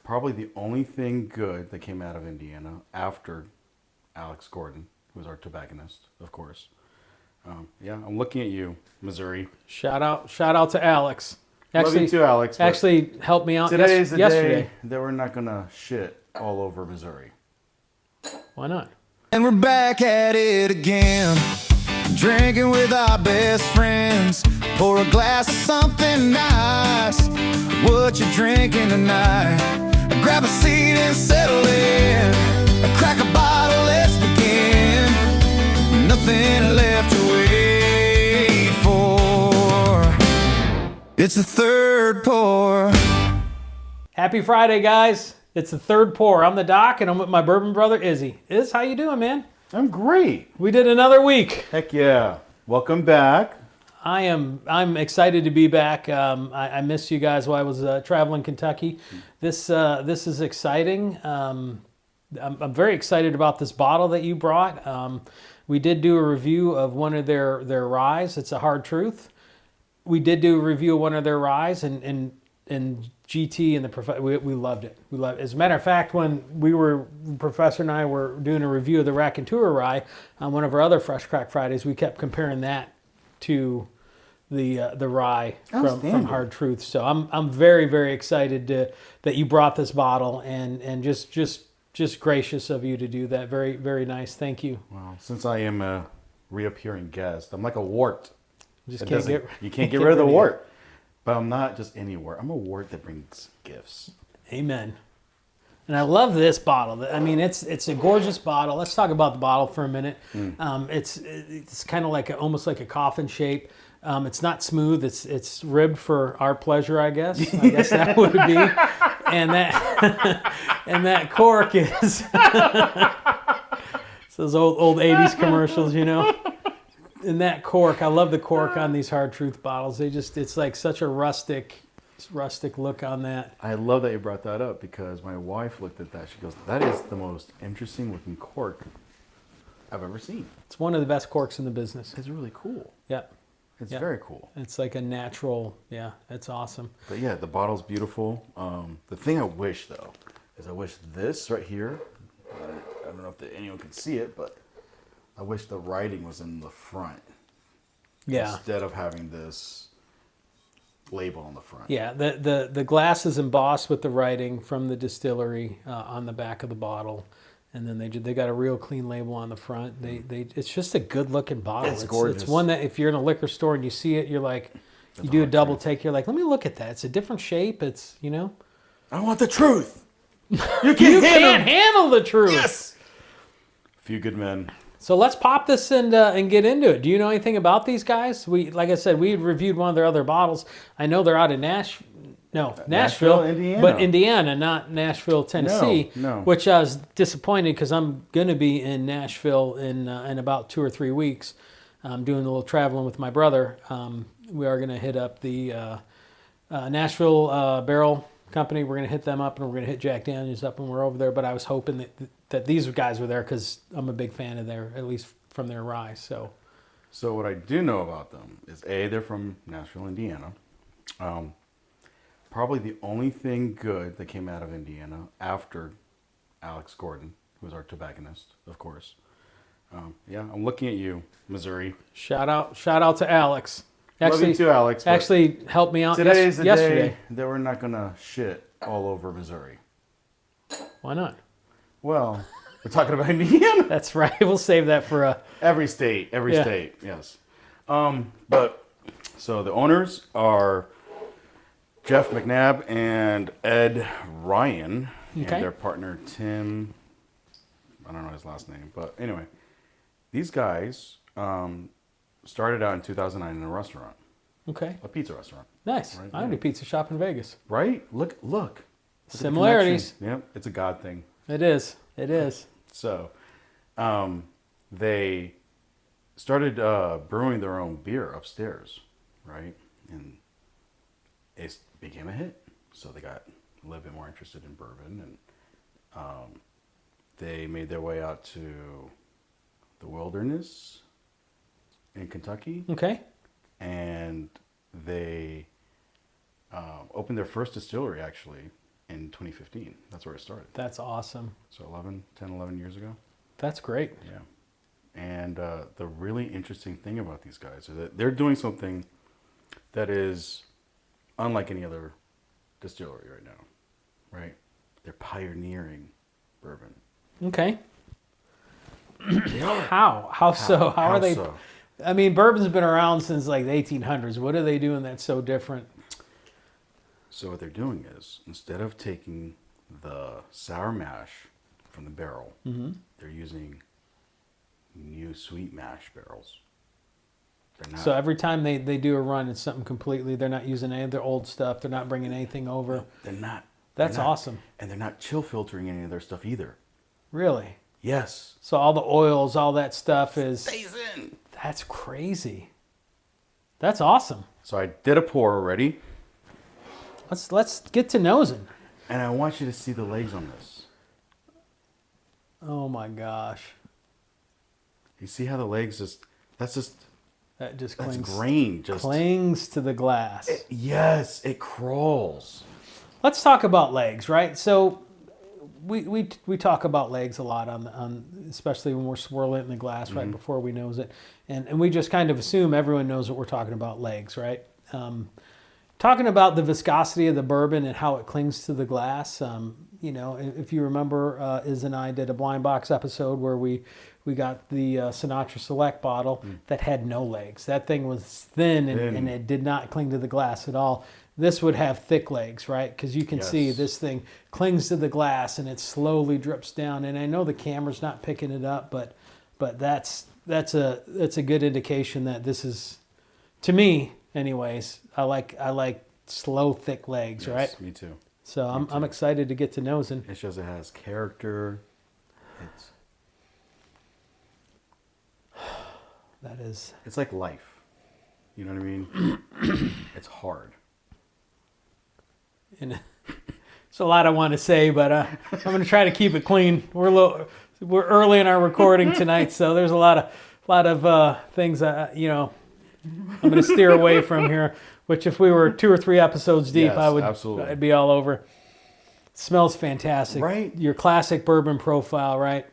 probably the only thing good that came out of Indiana after Alex Gordon, who was our tobacconist, of course. Yeah, I'm looking at you, Missouri. Shout out to Alex. Love you too, Alex. Actually helped me out Today is the yesterday. day that we're not gonna shit all over Missouri. Why not? And we're back at it again, drinking with our best friends. Pour a glass of something nice. What you drinking tonight? Grab a seat and settle in. Crack a bottle, let's begin. Nothing left to wait for. It's the third pour. Happy Friday, guys. It's the third pour. I'm the Doc, and I'm with my bourbon brother, Izzy. Iz, how you doing, man? I'm great. We did another week. Heck yeah. Welcome back. I'm excited to be back. I missed you guys while I was traveling Kentucky. This is exciting. I'm very excited about this bottle that you brought. We did do a review of one of their ryes. It's a Hard Truth. We did do a review of one of their ryes, and GT and we loved it. We loved it. As a matter of fact, when Professor and I were doing a review of the Raconteur rye on one of our other Fresh Crack Fridays, we kept comparing that to the rye from Hard Truth. So I'm very, very excited that you brought this bottle, and just gracious of you to do that. Very, very nice. Thank you. Well, since I am a reappearing guest, I'm like a wart. You can't get rid of the wart. But I'm not just any wart. I'm a wart that brings gifts. Amen. And I love this bottle. I mean, it's a gorgeous bottle. Let's talk about the bottle for a minute. It's kind of like almost like a coffin shape. It's not smooth. It's ribbed for our pleasure, I guess. I guess that would be. And that cork is it's those old 80s commercials, you know. And that cork, I love the cork on these Hard Truth bottles. It's like such a rustic look on that. I love that you brought that up because my wife looked at that. She goes, "That is the most interesting looking cork I've ever seen." It's one of the best corks in the business. It's really cool. Yeah. It's very cool. It's like a natural, it's awesome. But yeah, the bottle's beautiful. The thing I wish though is I wish this right here, I don't know if anyone can see it, but I wish the writing was in the front. Yeah. Instead of having this label on the front. Yeah, the glass is embossed with the writing from the distillery on the back of the bottle, and then they got a real clean label on the front. It's just a good looking bottle. It's gorgeous. It's one that if you're in a liquor store and you see it, you're like, you do a double take. You're like, let me look at that. It's a different shape. It's I want the truth. You can't handle the truth. Yes. A Few Good Men. So let's pop this and get into it. Do you know anything about these guys? Like I said, we reviewed one of their other bottles. I know they're out of Nashville, Indiana. But Indiana, not Nashville, Tennessee. No. Which I was disappointed because I'm going to be in Nashville in about 2 or 3 weeks. I'm doing a little traveling with my brother. We are going to hit up the Nashville Barrel Company. We're going to hit them up, and we're going to hit Jack Daniels up when we're over there. But I was hoping that these guys were there because I'm a big fan of at least from their rye. So what I do know about them is they're from Nashville, Indiana. Probably the only thing good that came out of Indiana after Alex Gordon, who was our tobacconist, of course. Yeah, I'm looking at you, Missouri. Shout out to Alex. Love you too, Alex. Actually helped me out today is the yesterday. day that we're not gonna shit all over Missouri. Why not? Well, we're talking about Indiana. That's right. We'll save that for every state, yes. But so the owners are Jeff McNabb and Ed Ryan, and their partner Tim. I don't know his last name, but anyway, these guys started out in 2009 in a restaurant. Okay. A pizza restaurant. Nice. Right? I owned a pizza shop in Vegas. Right? Look. Similarities. Yep, it's a God thing. It is. So, they started brewing their own beer upstairs, right? And it became a hit. So they got a little bit more interested in bourbon, and they made their way out to the wilderness in Kentucky. Okay. And they opened their first distillery, actually, in 2015. That's where it started. That's awesome. So 11 years ago. That's great. Yeah. And the really interesting thing about these guys is that they're doing something that is unlike any other distillery right now, right? They're pioneering bourbon. Okay. They are. How so? How are they? so? I mean, bourbon's been around since like the 1800s. What are they doing that's so different? So what they're doing is, instead of taking the sour mash from the barrel, they're using new sweet mash barrels. They're not, So every time they do a run, it's something completely. They're not using any of their old stuff. They're not bringing anything over. they're not. That's they're not- awesome. And they're not chill filtering any of their stuff either. Really? Yes. So all the oils, all that stuff is. Stays in. That's crazy. That's awesome. So I did a pour already, Let's get to nosing. and I want you to see the legs on this. Oh my gosh, You see how the legs that's that's grain. clings to the glass. Yes, it crawls. Let's talk about legs, right? So we talk about legs a lot on especially when we're swirling it in the glass right before we nose it, and we just kind of assume everyone knows what we're talking about, legs, right? Talking about the viscosity of the bourbon and how it clings to the glass. You know, if you remember, Iz and I did a blind box episode where we got the Sinatra Select bottle that had no legs. That thing was thin. And it did not cling to the glass at all. This would have thick legs, right? Because you can see this thing clings to the glass and it slowly drips down. And I know the camera's not picking it up, but that's a good indication that this is, to me, anyways. I like slow, thick legs, right? Me too. So I'm excited to get to nosing. It shows it has character. It's like life. You know what I mean? It's hard. And it's a lot I want to say, but I'm going to try to keep it clean. We're early in our recording tonight, so there's a lot of things you know, I'm going to steer away from here. Which, if we were 2 or 3 episodes deep, Yes, absolutely. I'd be all over. It smells fantastic, right? Your classic bourbon profile, right?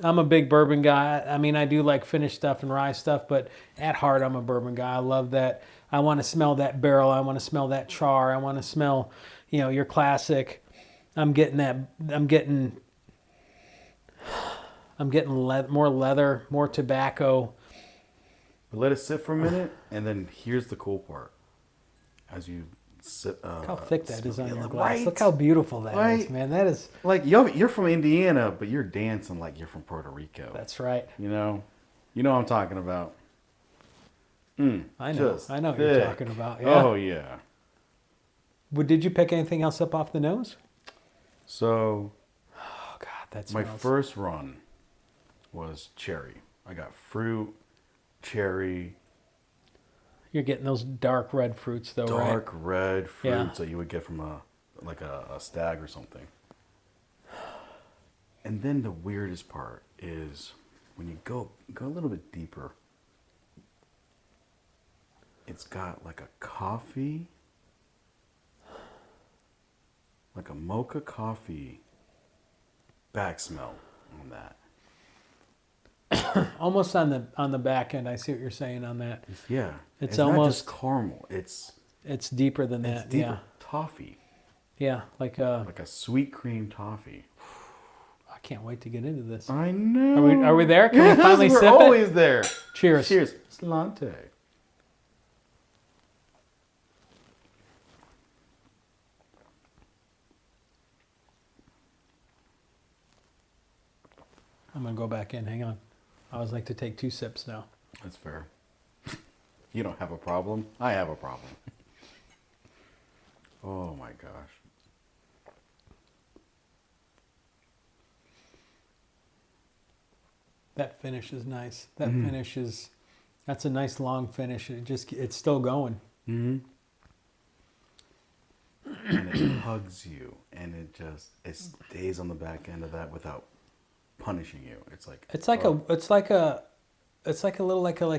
I'm a big bourbon guy. I mean, I do like finished stuff and rye stuff, but at heart, I'm a bourbon guy. I love that. I want to smell that barrel. I want to smell that char. I want to smell, you know, your classic. I'm getting more leather, more tobacco. Let it sit for a minute, and then here's the cool part. As you sit, Look how thick that is on the glass. Right? Look how beautiful that Right? is, man. That is. Like you're from Indiana, but you're dancing like you're from Puerto Rico. That's right. You know what I'm talking about. I know what you're talking about. Yeah. Oh yeah. Did you pick anything else up off the nose? So, Oh God, that's my first run was cherry. I got fruit, cherry. You're getting those dark red fruits, though, right? Dark red fruits Yeah. that you would get from a stag or something. And then the weirdest part is when you go a little bit deeper. It's got like a coffee, like a mocha coffee back smell on that. Almost on the back end. I see what you're saying on that. Yeah. It's not almost just caramel. It's deeper than that. deeper. Toffee. Yeah, like a sweet cream toffee. I can't wait to get into this. I know. Are we there? Can we finally we're sip it? always there. Cheers. Cheers. Slante. I'm gonna go back in. Hang on. I always like to take 2 sips now. That's fair. You don't have a problem. I have a problem. Oh my gosh. That finish is nice. That finish is, that's a nice long finish. It's still going. Mm-hmm. And it hugs you, and it stays on the back end of that without punishing you. It's like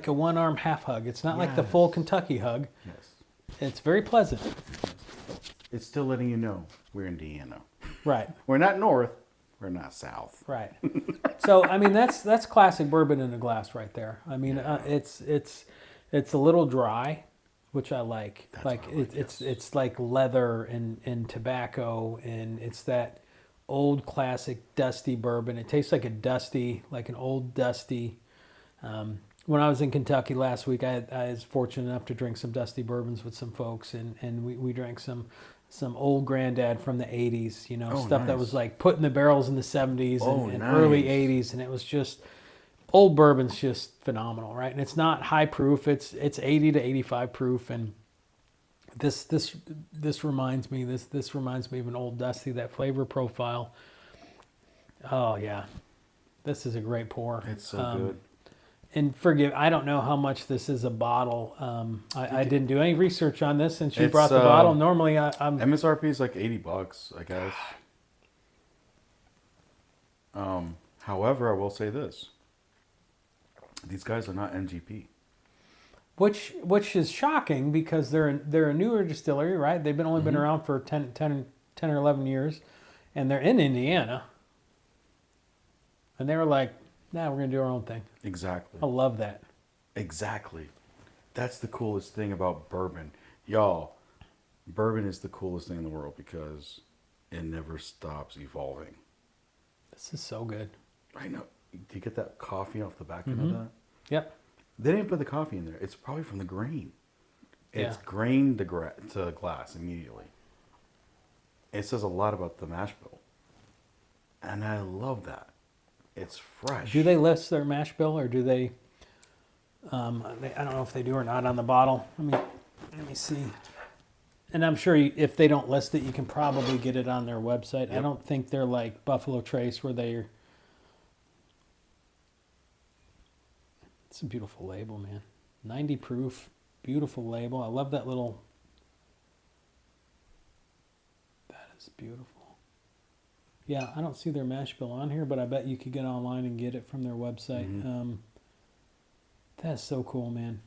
a one arm half hug. It's not like the full Kentucky hug. Yes. It's very pleasant. it's still letting you know we're Indiana. Right. We're not north. We're not south. Right. So I mean that's classic bourbon in a glass right there. I mean it's a little dry, which I like. That's like what I like, it's like leather and tobacco, and it's that old classic dusty bourbon. It tastes like an old dusty. When I was in Kentucky last week, I was fortunate enough to drink some dusty bourbons with some folks, and we drank some old granddad from the 80s, stuff that was like put in the barrels in the 70s and early 80s, and it was just, old bourbon's just phenomenal, right? And it's not high proof, it's 80 to 85 proof, and this reminds me of an old dusty, that flavor profile. Oh yeah, this is a great pour. It's so good. And forgive, I don't know how much this is a bottle. I didn't do any research on this since you brought the bottle. Normally, I'm MSRP is like $80, I guess. However, I will say this: these guys are not MGP. which is shocking because they're a newer distillery, right? They've only been around for 10 or 11 years, and they're in Indiana. And they were like, "Nah, we're gonna do our own thing." Exactly. I love that. Exactly. That's the coolest thing about bourbon. Y'all, bourbon is the coolest thing in the world because it never stops evolving. This is so good. I know. Do you get that coffee off the back end of that? Yep. They didn't put the coffee in there. It's probably from the grain. It's Yeah. grained to glass immediately. It says a lot about the mash bill. And I love that. It's fresh. Do they list their mash bill, or do they? I don't know if they do or not on the bottle. Let me see. And I'm sure if they don't list it, you can probably get it on their website. Yep. I don't think they're like Buffalo Trace where they're. It's a beautiful label, man. 90 proof, beautiful label. I love that little. That is beautiful. Yeah, I don't see their mash bill on here, but I bet you could get online and get it from their website. That's so cool, man.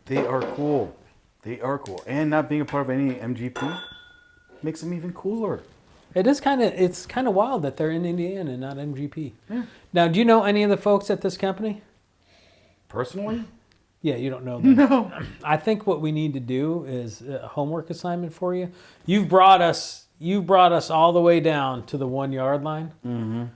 They are cool. They are cool. And not being a part of any MGP makes them even cooler. It's kind of wild that they're in Indiana and not MGP. Yeah. Now, do you know any of the folks at this company? Personally? Yeah, you don't know them. No. I think what we need to do is a homework assignment for you. You've brought us all the way down to the 1 yard line. Mm-hmm.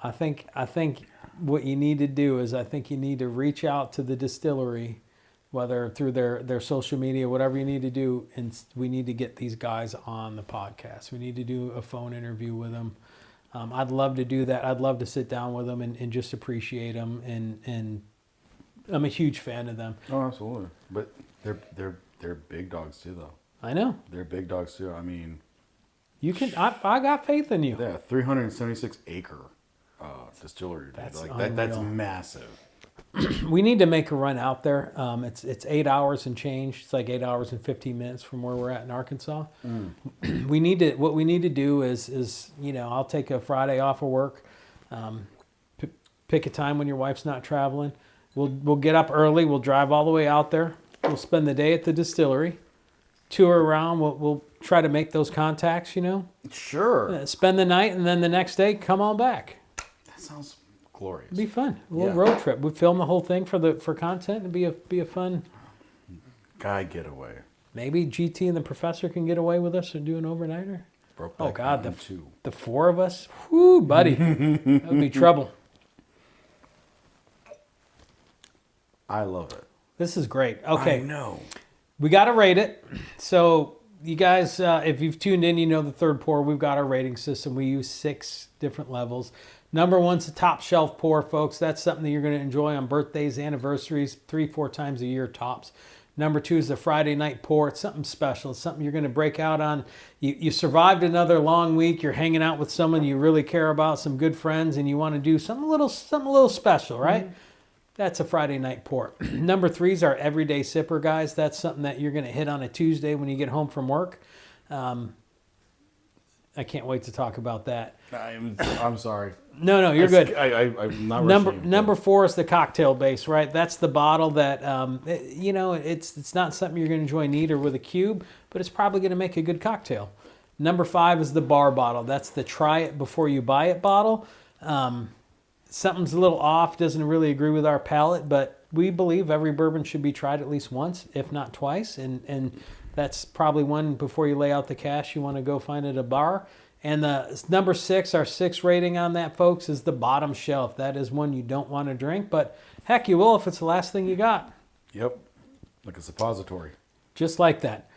I think what you need to do is you need to reach out to the distillery, whether through their social media, whatever you need to do, and we need to get these guys on the podcast. We need to do a phone interview with them. I'd love to do that. I'd love to sit down with them and just appreciate them, and I'm a huge fan of them. Oh, absolutely. But they're big dogs too, though. I know. They're big dogs too. I mean, you can. I got faith in you. Yeah, 376 acre distillery. That's That's massive. We need to make a run out there. It's 8 hours and change. It's like 8 hours and 15 minutes from where we're at in Arkansas. What we need to do is I'll take a Friday off of work. Pick a time when your wife's not traveling. We'll get up early. We'll drive all the way out there. We'll spend the day at the distillery. Tour around. We'll try to make those contacts. Sure. Spend the night, and then the next day come on back. That sounds glorious. It'd be fun. A little road trip. We film the whole thing for content. It'd be a fun guy getaway. Maybe GT and the professor can get away with us and do an overnighter. Oh God, the four of us. Whoo, buddy, that would be trouble. I love it. This is great. Okay, I know. We got to rate it. So you guys, if you've tuned in, you know the third pour. We've got our rating system. We use 6 different levels. Number 1's a top shelf pour, folks. That's something that you're going to enjoy on birthdays, anniversaries, 3-4 times a year tops. Number 2 is the Friday night pour. It's something special. It's something you're going to break out on. You survived another long week. You're hanging out with someone you really care about, some good friends, and you want to do something a little special, right? Mm-hmm. That's a Friday night pour. Number 3 is our everyday sipper, guys. That's something that you're going to hit on a Tuesday when you get home from work. I can't wait to talk about that. I'm sorry. No, you're good. I'm not Number 4 is the cocktail base, right? That's the bottle that, it's not something you're going to enjoy neat or with a cube, but it's probably going to make a good cocktail. Number 5 is the bar bottle. That's the try it before you buy it bottle. Something's a little off, doesn't really agree with our palate, but we believe every bourbon should be tried at least once, if not twice. And that's probably one before you lay out the cash you want to go find at a bar. And the number 6, our 6 rating on that, folks, is the bottom shelf. That is one you don't want to drink, but heck, you will if it's the last thing you got. Yep, like a suppository. Just like that.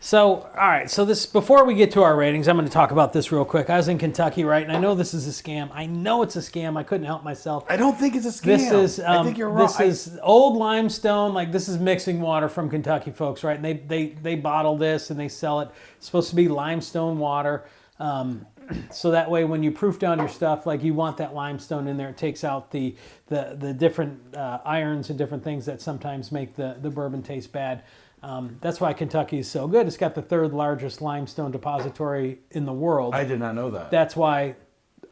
So, all right, so this, before we get to our ratings, I'm going to talk about this real quick. I was in Kentucky, right, and I know this is a scam. I know it's a scam. I couldn't help myself. I don't think it's a scam. I think you're wrong. This is old limestone, like this is mixing water from Kentucky, folks, right? And they bottle this and they sell it. It's supposed to be limestone water. So that way when you proof down your stuff, like you want that limestone in there, it takes out the different irons and different things that sometimes make the bourbon taste bad. That's why Kentucky is so good. It's got the 3rd largest limestone depository in the world. I did not know that. That's why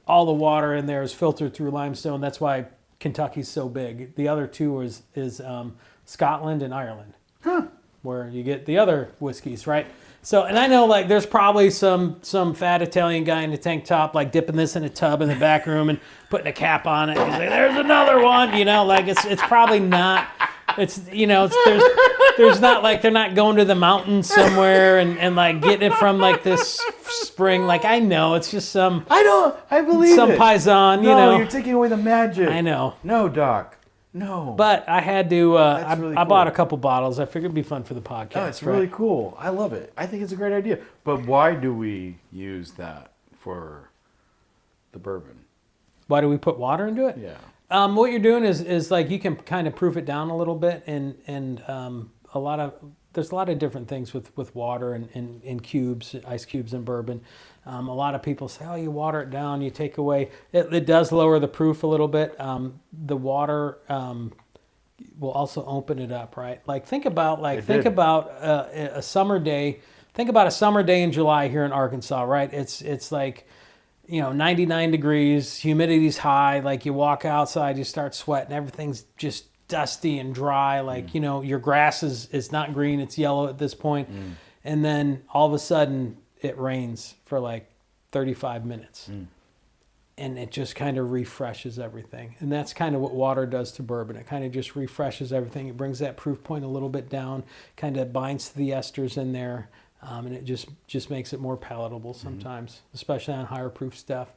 all the water in there is filtered through limestone. That's why Kentucky's so big. The other 2 is Scotland and Ireland, where you get the other whiskeys, right? So, and I know like there's probably some fat Italian guy in a tank top like dipping this in a tub in the back room and putting a cap on it. He's like, there's another one, like it's probably not. It's there's not like they're not going to the mountains somewhere and like getting it from like this spring. Like I know it's just some. I believe some it. paisan. No, you're taking away the magic. I know. No, Doc. No. But I had to. Really I cool. bought a couple bottles. I figured it'd be fun for the podcast. Oh, it's really cool. I love it. I think it's a great idea. But why do we use that for the bourbon? Why do we put water into it? Yeah. What you're doing is like you can kind of proof it down a little bit, and there's a lot of different things with water and cubes, ice cubes and bourbon. A lot of people say, oh, you water it down, you take away. It does lower the proof a little bit. The water will also open it up, right? Like think about a summer day. Think about a summer day in July here in Arkansas, right? It's like 99 degrees, humidity's high, like you walk outside, you start sweating, everything's just dusty and dry, like, your grass is not green, it's yellow at this point. And then all of a sudden it rains for like 35 minutes. And it just kind of refreshes everything. And that's kind of what water does to bourbon. It kind of just refreshes everything. It brings that proof point a little bit down, kind of binds to the esters in there. And it just makes it more palatable sometimes, especially on higher proof stuff.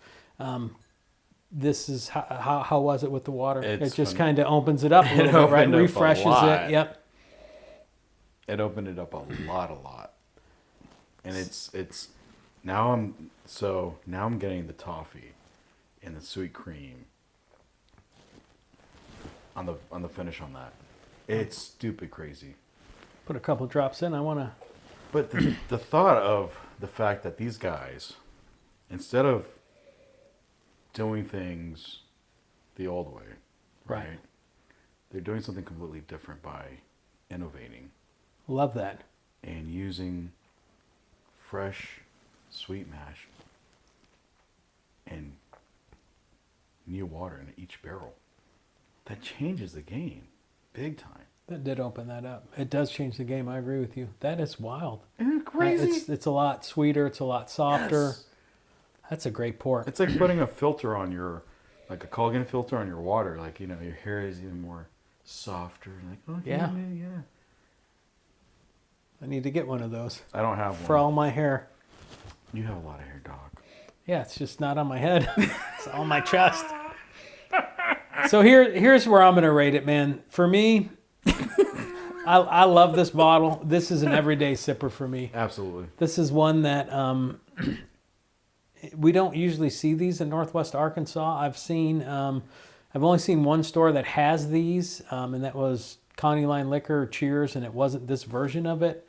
This is how was it with the water? It just kind of opens it up a little bit, right? Refreshes it. Yep. It opened it up a lot. And it's now I'm getting the toffee and the sweet cream on the finish on that. It's stupid crazy. Put a couple drops in. I want to. But the thought of the fact that these guys, instead of doing things the old way, right? They're doing something completely different by innovating. Love that. And using fresh sweet mash and new water in each barrel. That changes the game big time. That did open that up. It does change the game. I agree with you. That is wild. Isn't it crazy? It's a lot sweeter. It's a lot softer. Yes. That's a great pour. It's like putting a filter on like a Culligan filter on your water. Like, your hair is even more softer. Like, okay, yeah. I need to get one of those. I don't have one. For all my hair. You have a lot of hair, Doc. Yeah, it's just not on my head. It's on my chest. So here's where I'm going to rate it, man. For me, I love this bottle. This is an everyday sipper for me. Absolutely. This is one that we don't usually see these in Northwest Arkansas. I've only seen one store that has these, and that was County Line Liquor, Cheers, and it wasn't this version of it.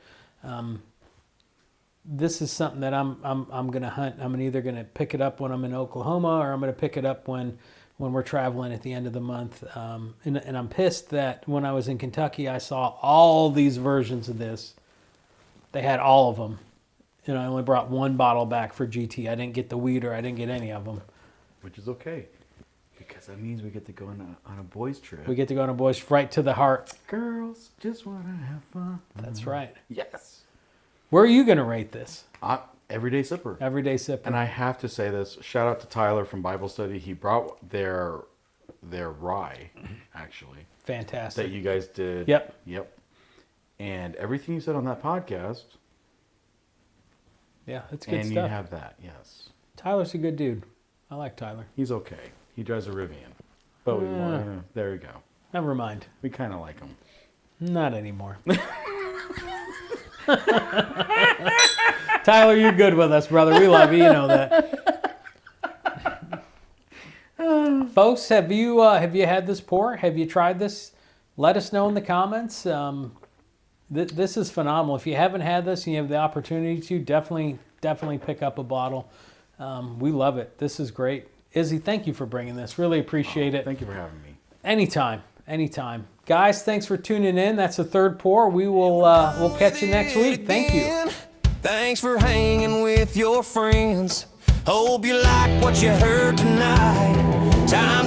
This is something that I'm gonna hunt. I'm either gonna pick it up when I'm in Oklahoma, or I'm gonna pick it up when we're traveling at the end of the month. And I'm pissed that when I was in Kentucky, I saw all these versions of this. They had all of them, and I only brought one bottle back for GT. I didn't get the weeder. I didn't get any of them. Which is okay, because that means we get to go on a boys' trip. We get to go on a boys right to the heart. Girls just want to have fun. That's right. Yes. Where are you going to rate this? Everyday sipper. Everyday sipper. And I have to say this. Shout out to Tyler from Bible Study. He brought their rye, actually. Fantastic. That you guys did. Yep. And everything you said on that podcast. Yeah, that's good stuff. And you have that, yes. Tyler's a good dude. I like Tyler. He's okay. He drives a Rivian. But there you go. Never mind. We kind of like him. Not anymore. Tyler, you're good with us, brother. We love you. You know that. Folks, have you had this pour? Have you tried this? Let us know in the comments. This is phenomenal. If you haven't had this and you have the opportunity to, definitely pick up a bottle. We love it. This is great. Izzy, thank you for bringing this. Really appreciate it. Thank you for having me. Anytime. Guys, thanks for tuning in. That's the third pour. We'll catch you next week. Thank you. Thanks for hanging with your friends. Hope you like what you heard tonight. Time